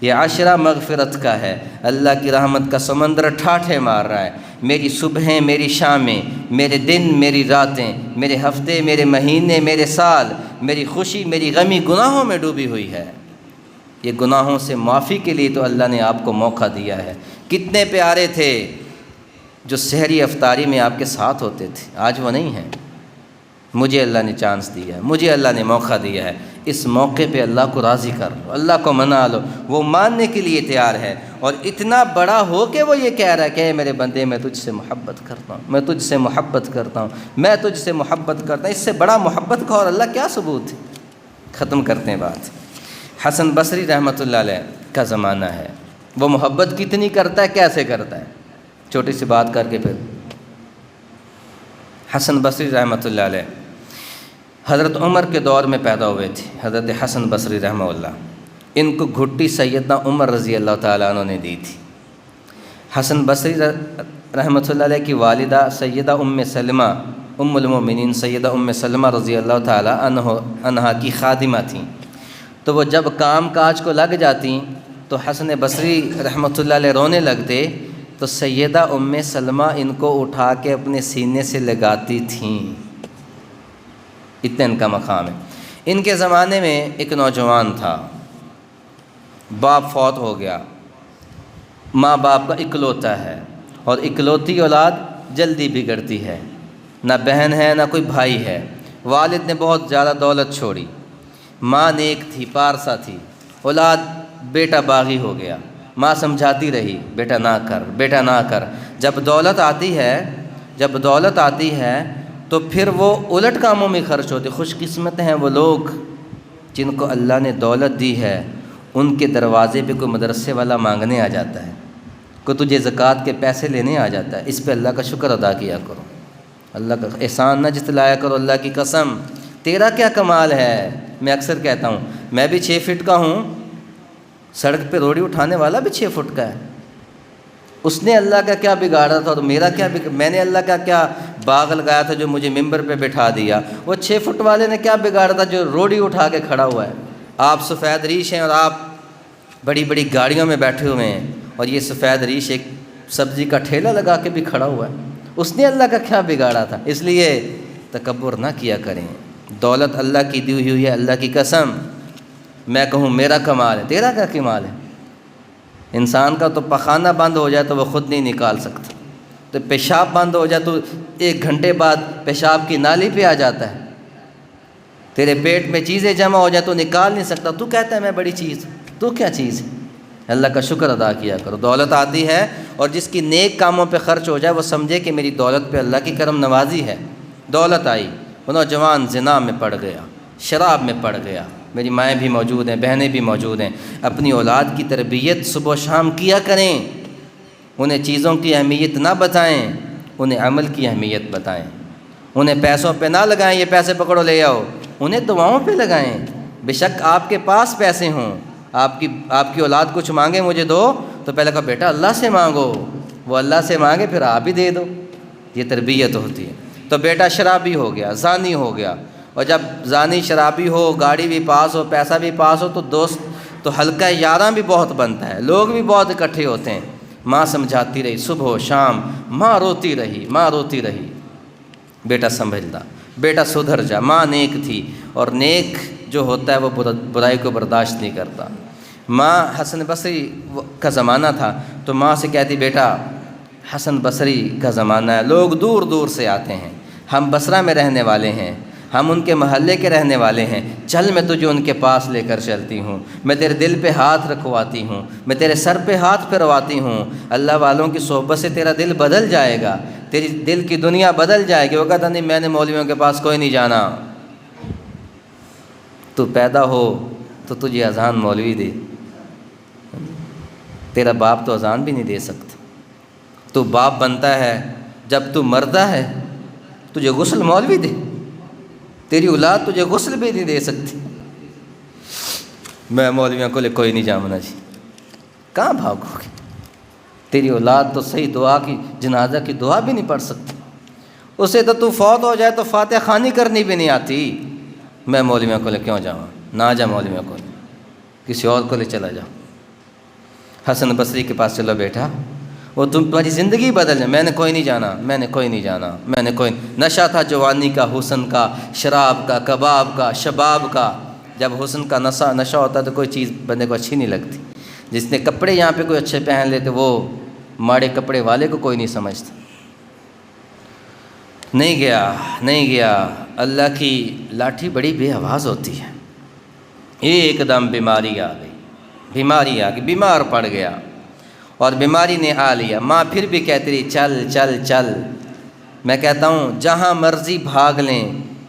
یہ عشرہ مغفرت کا ہے۔ اللہ کی رحمت کا سمندر ٹھاٹھے مار رہا ہے۔ میری صبحیں، میری شامیں، میرے دن، میری راتیں، میرے ہفتے، میرے مہینے، میرے سال، میری خوشی، میری غمی گناہوں میں ڈوبی ہوئی ہے۔ یہ گناہوں سے معافی کے لیے تو اللہ نے آپ کو موقع دیا ہے۔ کتنے پیارے تھے جو سحری افطاری میں آپ کے ساتھ ہوتے تھے، آج وہ نہیں ہیں۔ مجھے اللہ نے چانس دیا ہے، مجھے اللہ نے موقع دیا ہے، اس موقع پہ اللہ کو راضی کر لو، اللہ کو منا لو۔ وہ ماننے کے لیے تیار ہے، اور اتنا بڑا ہو کے وہ یہ کہہ رہا ہے کہ اے میرے بندے میں تجھ سے محبت کرتا ہوں، میں تجھ سے محبت کرتا ہوں، میں تجھ سے محبت کرتا ہوں۔ اس سے بڑا محبت کا اور اللہ کیا ثبوت ہے؟ ختم کرتے ہیں بات۔ حسن بصری رحمۃ اللہ علیہ کا زمانہ ہے، وہ محبت کتنی کرتا ہے، کیسے کرتا ہے، چھوٹی سی بات کر کے پھر۔ حسن بصری رحمۃ اللہ علیہ حضرت عمر کے دور میں پیدا ہوئے تھے، حضرت حسن بصری رحمہ اللہ۔ ان کو گھٹی سیدنا عمر رضی اللہ تعالیٰ عنہ نے دی تھی۔ حسن بصری رحمۃ اللہ علیہ کی والدہ سیدہ ام سلمہ، ام المؤمنین سیدہ ام سلمہ رضی اللہ تعالیٰ عنہا کی خادمہ تھیں۔ تو وہ جب کام کاج کو لگ جاتی تو حسن بصری رحمۃ اللہ علیہ رونے لگتے تو سیدہ ام سلمہ ان کو اٹھا کے اپنے سینے سے لگاتی تھیں، اتنا ان کا مقام ہے۔ ان کے زمانے میں ایک نوجوان تھا، باپ فوت ہو گیا، ماں باپ کا اکلوتا ہے، اور اکلوتی اولاد جلدی بگڑتی ہے، نہ بہن ہے نہ کوئی بھائی ہے۔ والد نے بہت زیادہ دولت چھوڑی، ماں نیک تھی، پارسا تھی، اولاد بیٹا باغی ہو گیا، ماں سمجھاتی رہی بیٹا نہ کر، بیٹا نہ کر۔ جب دولت آتی ہے تو پھر وہ الٹ کاموں میں خرچ ہوتے۔ خوش قسمت ہیں وہ لوگ جن کو اللہ نے دولت دی ہے، ان کے دروازے پہ کوئی مدرسے والا مانگنے آ جاتا ہے، کوئی تجھے زکوٰۃ کے پیسے لینے آ جاتا ہے۔ اس پہ اللہ کا شکر ادا کیا کرو، اللہ کا احسان نہ جتلایا کرو، اللہ کی قسم تیرا کیا کمال ہے۔ میں اکثر کہتا ہوں، میں بھی 6 فٹ کا ہوں، سڑک پہ روڑی اٹھانے والا بھی 6 فٹ کا ہے۔ اس نے اللہ کا کیا بگاڑا تھا اور میرا کیا میں نے اللہ کا کیا باغ لگایا تھا جو مجھے ممبر پہ بٹھا دیا؟ وہ 6 فٹ والے نے کیا بگاڑا تھا جو روڑی اٹھا کے کھڑا ہوا ہے؟ آپ سفید ریش ہیں اور آپ بڑی بڑی گاڑیوں میں بیٹھے ہوئے ہیں، اور یہ سفید ریش ایک سبزی کا ٹھیلا لگا کے بھی کھڑا ہوا ہے۔ اس نے اللہ کا کیا بگاڑا تھا؟ اس لیے تکبر نہ کیا کریں۔ دولت اللہ کی دی ہوئی ہے، اللہ کی قسم میں کہوں میرا کمال ہے، تیرا کیا کمال ہے؟ انسان کا تو پخانہ بند ہو جائے تو وہ خود نہیں نکال سکتا، تو پیشاب بند ہو جائے تو 1 گھنٹے بعد پیشاب کی نالی پہ آ جاتا ہے۔ تیرے پیٹ میں چیزیں جمع ہو جائے تو نکال نہیں سکتا، تو کہتا ہے میں بڑی چیز، تو کیا چیز ہے؟ اللہ کا شکر ادا کیا کرو۔ دولت آتی ہے اور جس کی نیک کاموں پہ خرچ ہو جائے وہ سمجھے کہ میری دولت پہ اللہ کی کرم نوازی ہے۔ دولت آئی، وہ نوجوان زنا میں پڑ گیا، شراب میں پڑ گیا۔ میری مائیں بھی موجود ہیں، بہنیں بھی موجود ہیں، اپنی اولاد کی تربیت صبح و شام کیا کریں، انہیں چیزوں کی اہمیت نہ بتائیں، انہیں عمل کی اہمیت بتائیں، انہیں پیسوں پہ نہ لگائیں یہ پیسے پکڑو لے آؤ، انہیں دعاؤں پہ لگائیں۔ بے شک آپ کے پاس پیسے ہوں، آپ کی اولاد کچھ مانگے مجھے دو تو پہلے کہا بیٹا اللہ سے مانگو، وہ اللہ سے مانگے پھر آپ ہی دے دو، یہ تربیت ہوتی ہے۔ تو بیٹا شرابی ہو گیا، زانی ہو گیا، اور جب زانی شرابی ہو، گاڑی بھی پاس ہو، پیسہ بھی پاس ہو تو دوست تو حلقہ یاراں بھی بہت بنتا ہے، لوگ بھی بہت اکٹھے ہوتے ہیں۔ ماں سمجھاتی رہی صبح و شام، ماں روتی رہی، بیٹا سنبھل جا، بیٹا سدھر جا۔ ماں نیک تھی، اور نیک جو ہوتا ہے وہ برائی کو برداشت نہیں کرتا۔ ماں حسن بصری کا زمانہ تھا تو ماں سے کہتی بیٹا حسن بصری کا زمانہ ہے، لوگ دور دور سے آتے ہیں، ہم بصرہ میں رہنے والے ہیں، ہم ان کے محلے کے رہنے والے ہیں، چل میں تجھے ان کے پاس لے کر چلتی ہوں، میں تیرے دل پہ ہاتھ رکھواتی ہوں، میں تیرے سر پہ ہاتھ پھرواتی ہوں، اللہ والوں کی صحبت سے تیرا دل بدل جائے گا، تیری دل کی دنیا بدل جائے گی۔ وہ کہتا نہیں میں نے مولویوں کے پاس کوئی نہیں جانا، تو پیدا ہو تو تجھے اذان مولوی دے، تیرا باپ تو اذان بھی نہیں دے سکتا، تو باپ بنتا ہے جب تو مردا ہے، تجھے غسل مولوی دے، تیری اولاد تجھے غسل بھی نہیں دے سکتی۔ میں مولویوں کو لے کوئی نہیں جامنا جی، کہاں بھاگو گے؟ تیری اولاد تو صحیح دعا کی، جنازہ کی دعا بھی نہیں پڑھ سکتی، اسے تو فوت ہو جائے تو فاتحہ خوانی کرنی بھی نہیں آتی۔ میں مولویوں کو لے کیوں جاؤں؟ نہ جا مولویوں کو لے، کسی اور کو لے چلا جاؤ۔ حسن بصری کے پاس چلو بیٹا، وہ تمہاری زندگی بدل جائے۔ میں نے کوئی نہیں جانا، میں نے کوئی نہیں جانا، میں نے کوئی نشہ تھا جوانی کا، حسن کا، شراب کا، کباب کا، شباب کا۔ جب حسن کا نشہ ہوتا تو کوئی چیز بندے کو اچھی نہیں لگتی۔ جس نے کپڑے یہاں پہ کوئی اچھے پہن لیتے، وہ ماڑے کپڑے والے کو کوئی نہیں سمجھتا۔ نہیں گیا۔ اللہ کی لاٹھی بڑی بے آواز ہوتی ہے۔ ایک دم بیماری آ گئی، بیمار پڑ گیا اور بیماری نے آ لیا۔ ماں پھر بھی کہتی رہی چل چل چل۔ میں کہتا ہوں جہاں مرضی بھاگ لیں،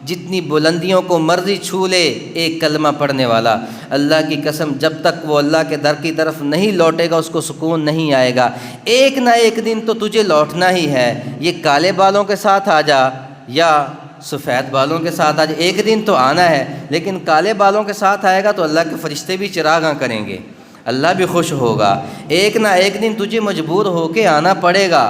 جتنی بلندیوں کو مرضی چھو لے، ایک کلمہ پڑھنے والا، اللہ کی قسم جب تک وہ اللہ کے در کی طرف نہیں لوٹے گا اس کو سکون نہیں آئے گا۔ ایک نہ ایک دن تو تجھے لوٹنا ہی ہے۔ یہ کالے بالوں کے ساتھ آ جا یا سفید بالوں کے ساتھ آ جا، ایک دن تو آنا ہے۔ لیکن کالے بالوں کے ساتھ آئے گا تو اللہ کے فرشتے بھی چراغاں کریں گے، اللہ بھی خوش ہوگا۔ ایک نہ ایک دن تجھے مجبور ہو کے آنا پڑے گا۔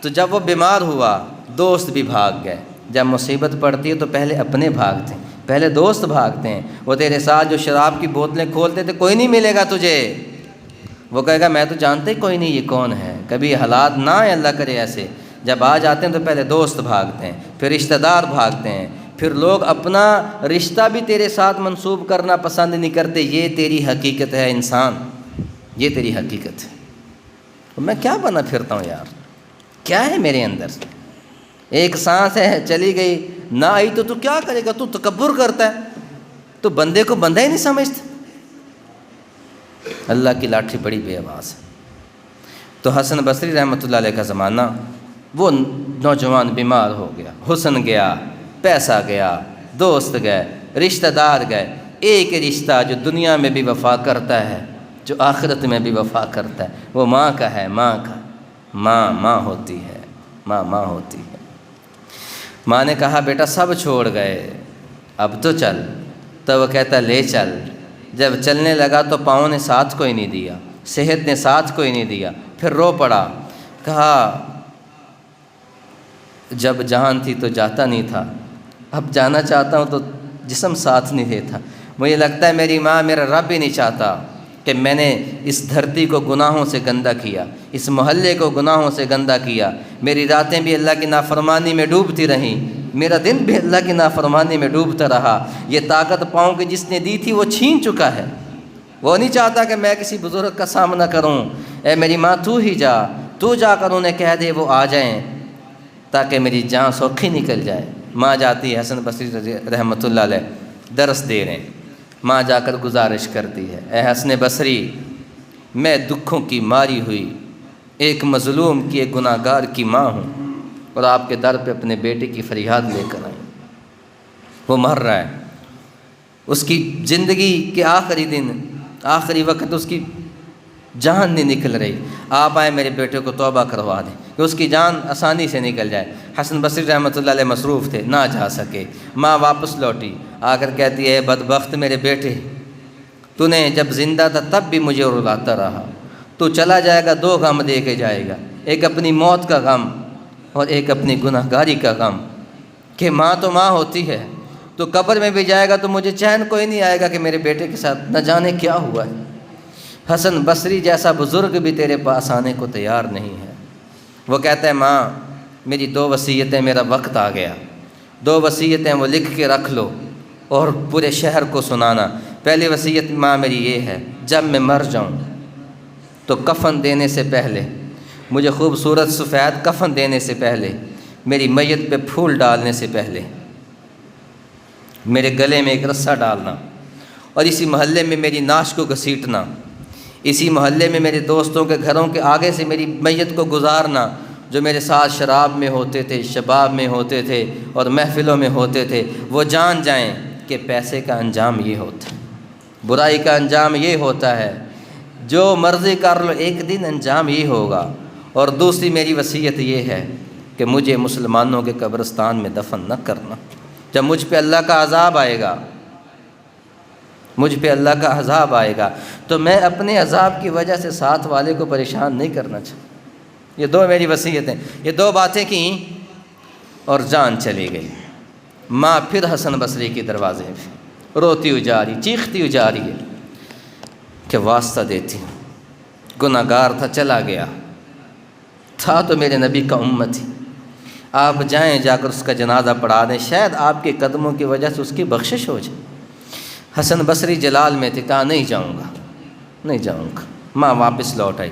تو جب وہ بیمار ہوا، دوست بھی بھاگ گئے۔ جب مصیبت پڑتی ہے تو پہلے اپنے بھاگتے ہیں، پہلے دوست بھاگتے ہیں۔ وہ تیرے ساتھ جو شراب کی بوتلیں کھولتے تھے، کوئی نہیں ملے گا تجھے، وہ کہے گا میں تو جانتے ہی کوئی نہیں یہ کون ہے۔ کبھی حالات نہ آئے، اللہ کرے ایسے، جب آ جاتے ہیں تو پہلے دوست بھاگتے ہیں، پھر رشتہ دار بھاگتے ہیں، پھر لوگ اپنا رشتہ بھی تیرے ساتھ منسوب کرنا پسند نہیں کرتے۔ یہ تیری حقیقت ہے انسان، یہ تیری حقیقت ہے۔ میں کیا بنا پھرتا ہوں یار؟ کیا ہے میرے اندر؟ ایک سانس ہے چلی گئی، نہ آئی تو کیا کرے گا؟ تو تکبر کرتا ہے، تو بندے کو بندہ ہی نہیں سمجھتا۔ اللہ کی لاٹھی بڑی بے آواز ہے۔ تو حسن بصری رحمۃ اللہ علیہ کا زمانہ، وہ نوجوان بیمار ہو گیا، حسن گیا، پیسہ گیا، دوست گئے، رشتہ دار گئے۔ ایک رشتہ جو دنیا میں بھی وفا کرتا ہے، جو آخرت میں بھی وفا کرتا ہے، وہ ماں کا ہے، ماں کا۔ ماں ہوتی ہے، ماں ہوتی ہے۔ ماں نے کہا بیٹا سب چھوڑ گئے، اب تو چل۔ تو وہ کہتا لے چل۔ جب چلنے لگا تو پاؤں نے ساتھ کوئی نہیں دیا، صحت نے ساتھ کوئی نہیں دیا، پھر رو پڑا۔ کہا جب جان تھی تو جاتا نہیں تھا، اب جانا چاہتا ہوں تو جسم ساتھ نہیں دیتا۔ مجھے لگتا ہے میری ماں، میرا رب ہی نہیں چاہتا کہ میں نے اس دھرتی کو گناہوں سے گندہ کیا، اس محلے کو گناہوں سے گندہ کیا۔ میری راتیں بھی اللہ کی نافرمانی میں ڈوبتی رہیں، میرا دن بھی اللہ کی نافرمانی میں ڈوبتا رہا۔ یہ طاقت پاؤں کی جس نے دی تھی وہ چھین چکا ہے، وہ نہیں چاہتا کہ میں کسی بزرگ کا سامنا کروں۔ اے میری ماں تو ہی جا، تو جا کر انہیں کہہ دے وہ آ جائیں تاکہ میری جان سوکھی نکل جائے۔ ماں جاتی ہے، حسن بصری رحمۃ اللہ علیہ درس دے رہے ہیں، ماں جا کر گزارش کرتی ہے اے حسن بصری، میں دکھوں کی ماری ہوئی ایک مظلوم کی، ایک گناہ گار کی ماں ہوں، اور آپ کے در پہ اپنے بیٹے کی فریاد لے کر آئی۔ وہ مر رہا ہے، اس کی زندگی کے آخری دن، آخری وقت اس کی جان نہیں نکل رہی۔ آپ آئے میرے بیٹے کو توبہ کروا دیں کہ اس کی جان آسانی سے نکل جائے۔ حسن بصری رحمۃ اللہ علیہ مصروف تھے، نہ جا سکے۔ ماں واپس لوٹی، آ کر کہتی ہے بدبخت میرے بیٹے، تو نے جب زندہ تھا تب بھی مجھے رلاتا رہا، تو چلا جائے گا دو غم دے کے جائے گا، ایک اپنی موت کا غم اور ایک اپنی گناہ گاری کا غم، کہ ماں تو ماں ہوتی ہے، تو قبر میں بھی جائے گا تو مجھے چین کوئی نہیں آئے گا کہ میرے بیٹے کے ساتھ نہ جانے کیا ہوا ہے۔ حسن بصری جیسا بزرگ بھی تیرے پاس آنے کو تیار نہیں ہے۔ وہ کہتا ہے ماں میری دو وصیتیں، میرا وقت آ گیا، دو وصیتیں وہ لکھ کے رکھ لو اور پورے شہر کو سنانا۔ پہلی وصیت ماں میری یہ ہے، جب میں مر جاؤں تو کفن دینے سے پہلے، مجھے خوبصورت سفید کفن دینے سے پہلے، میری میت پہ پھول ڈالنے سے پہلے میرے گلے میں ایک رسہ ڈالنا، اور اسی محلے میں میری ناش کو گھسیٹنا، اسی محلے میں میرے دوستوں کے گھروں کے آگے سے میری میت کو گزارنا، جو میرے ساتھ شراب میں ہوتے تھے، شباب میں ہوتے تھے اور محفلوں میں ہوتے تھے، وہ جان جائیں کہ پیسے کا انجام یہ ہوتا ہے، برائی کا انجام یہ ہوتا ہے۔ جو مرضی کر لو، ایک دن انجام ہی ہوگا۔ اور دوسری میری وصیت یہ ہے کہ مجھے مسلمانوں کے قبرستان میں دفن نہ کرنا۔ جب مجھ پہ اللہ کا عذاب آئے گا، مجھ پہ اللہ کا عذاب آئے گا، تو میں اپنے عذاب کی وجہ سے ساتھ والے کو پریشان نہیں کرنا چاہتا۔ یہ دو میری وصیتیں، یہ دو باتیں کیں اور جان چلی گئی۔ ماں پھر حسن بصری کے دروازے پہ روتی ہوئی جا رہی، چیختی ہوئی جا رہی ہے کہ واسطہ دیتی ہوں، گناہ گار تھا، چلا گیا، تھا تو میرے نبی کا امت ہی، آپ جائیں، جا کر اس کا جنازہ پڑھا دیں، شاید آپ کے قدموں کی وجہ سے اس کی بخشش ہو جائے۔ حسن بصری جلال میں تھے، کہا نہیں جاؤں گا، نہیں جاؤں گا۔ ماں واپس لوٹ آئی،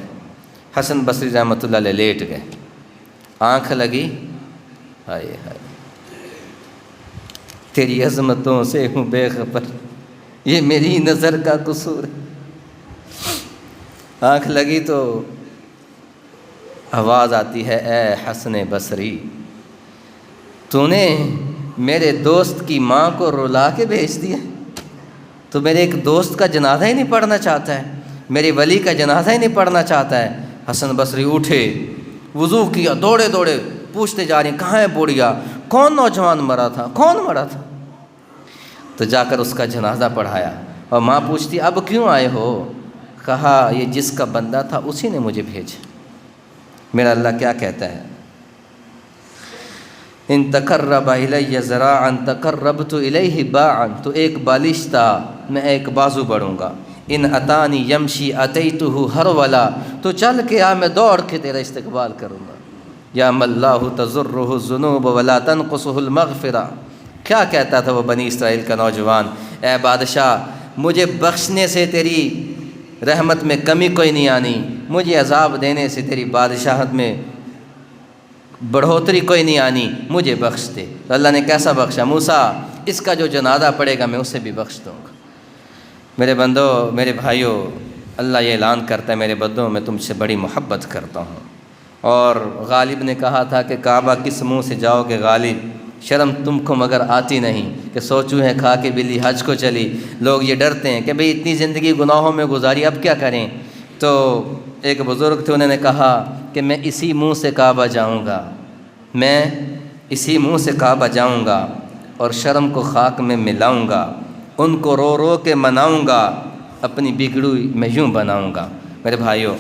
حسن بصری رحمۃ اللہ علیہ لیٹ گئے، آنکھ لگی، ہائے ہائے تیری عظمتوں سے ہوں بے خبر، یہ میری نظر کا قصور ہے۔ آنکھ لگی تو آواز آتی ہے، اے حسن بصری، تو نے میرے دوست کی ماں کو رلا کے بھیج دیا، تو میرے ایک دوست کا جنازہ ہی نہیں پڑھنا چاہتا ہے، میرے ولی کا جنازہ ہی نہیں پڑھنا چاہتا ہے۔ حسن بصری اٹھے، وضو کیا، دوڑے دوڑے پوچھتے جا رہے ہیں کہاں ہے بوڑھیا، کون نوجوان مرا تھا، کون مرا تھا؟ تو جا کر اس کا جنازہ پڑھایا، اور ماں پوچھتی اب کیوں آئے ہو؟ کہا یہ جس کا بندہ تھا اسی نے مجھے بھیجا۔ میرا اللہ کیا کہتا ہے، ان تقرب الی ذراعا تقربت الیہ باعا، تو ایک بالش تھا میں ایک بازو بڑھوں گا، ان اتانی یمشی اتیتہ ہرولا، تو چل کے آ میں دوڑ کے تیرا استقبال کروں گا۔ یا ملہ تضرہ الذنوب ولا تنقصہ المغفرہ، کیا کہتا تھا وہ بنی اسرائیل کا نوجوان، اے بادشاہ مجھے بخشنے سے تیری رحمت میں کمی کوئی نہیں آنی، مجھے عذاب دینے سے تیری بادشاہت میں بڑھوتری کوئی نہیں آنی، مجھے بخش دے۔ تو اللہ نے کیسا بخشا، موسیٰ اس کا جو جنازہ پڑے گا میں اسے بھی بخش دوں گا۔ میرے بندو، میرے بھائیوں، اللہ یہ اعلان کرتا ہے میرے بندوں میں تم سے بڑی محبت کرتا ہوں۔ اور غالب نے کہا تھا کہ کعبہ کس منہ سے جاؤ گے غالب، شرم تم کو مگر آتی نہیں کہ سوچوں ہے کھا کے بلی حج کو چلی۔ لوگ یہ ڈرتے ہیں کہ بھئی اتنی زندگی گناہوں میں گزاری اب کیا کریں۔ تو ایک بزرگ تھے، انہوں نے کہا کہ میں اسی منہ سے کعبہ جاؤں گا، میں اسی منہ سے کعبہ جاؤں گا، اور شرم کو خاک میں ملاؤں گا، ان کو رو رو کے مناؤں گا، اپنی بگڑی میں یوں بناؤں گا۔ میرے بھائیوں،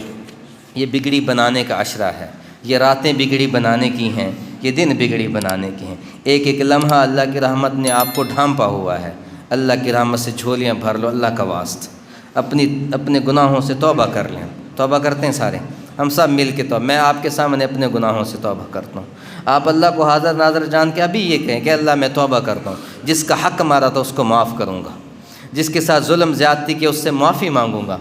یہ بگڑی بنانے کا عشرہ ہے، یہ راتیں بگڑی بنانے کی ہیں، یہ دن بگڑی بنانے کی ہیں۔ ایک ایک لمحہ اللہ کی رحمت نے آپ کو ڈھانپا ہوا ہے، اللہ کی رحمت سے جھولیاں بھر لو، اللہ کا واسطہ اپنے گناہوں سے توبہ کر لیں۔ توبہ کرتے ہیں سارے، ہم سب مل کے توبہ، میں آپ کے سامنے اپنے گناہوں سے توبہ کرتا ہوں۔ آپ اللہ کو حاضر ناظر جان کے ابھی یہ کہیں کہ اللہ میں توبہ کرتا ہوں، جس کا حق مارا تھا اس کو معاف کروں گا، جس کے ساتھ ظلم زیادتی کی اس سے معافی مانگوں گا،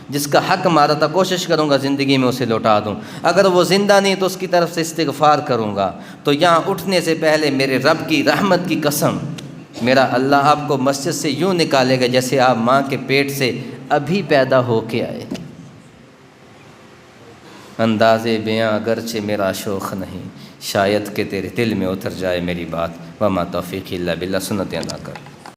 جس کا حق مارا تھا کوشش کروں گا زندگی میں اسے لوٹا دوں، اگر وہ زندہ نہیں تو اس کی طرف سے استغفار کروں گا۔ تو یہاں اٹھنے سے پہلے میرے رب کی رحمت کی قسم، میرا اللہ آپ کو مسجد سے یوں نکالے گا جیسے آپ ماں کے پیٹ سے ابھی پیدا ہو کے آئے۔ انداز بیاں اگرچہ میرا شوق نہیں، شاید کہ تیرے دل میں اتر جائے میری بات، وما توفیقی الا باللہ۔ سنتیں ادا کر۔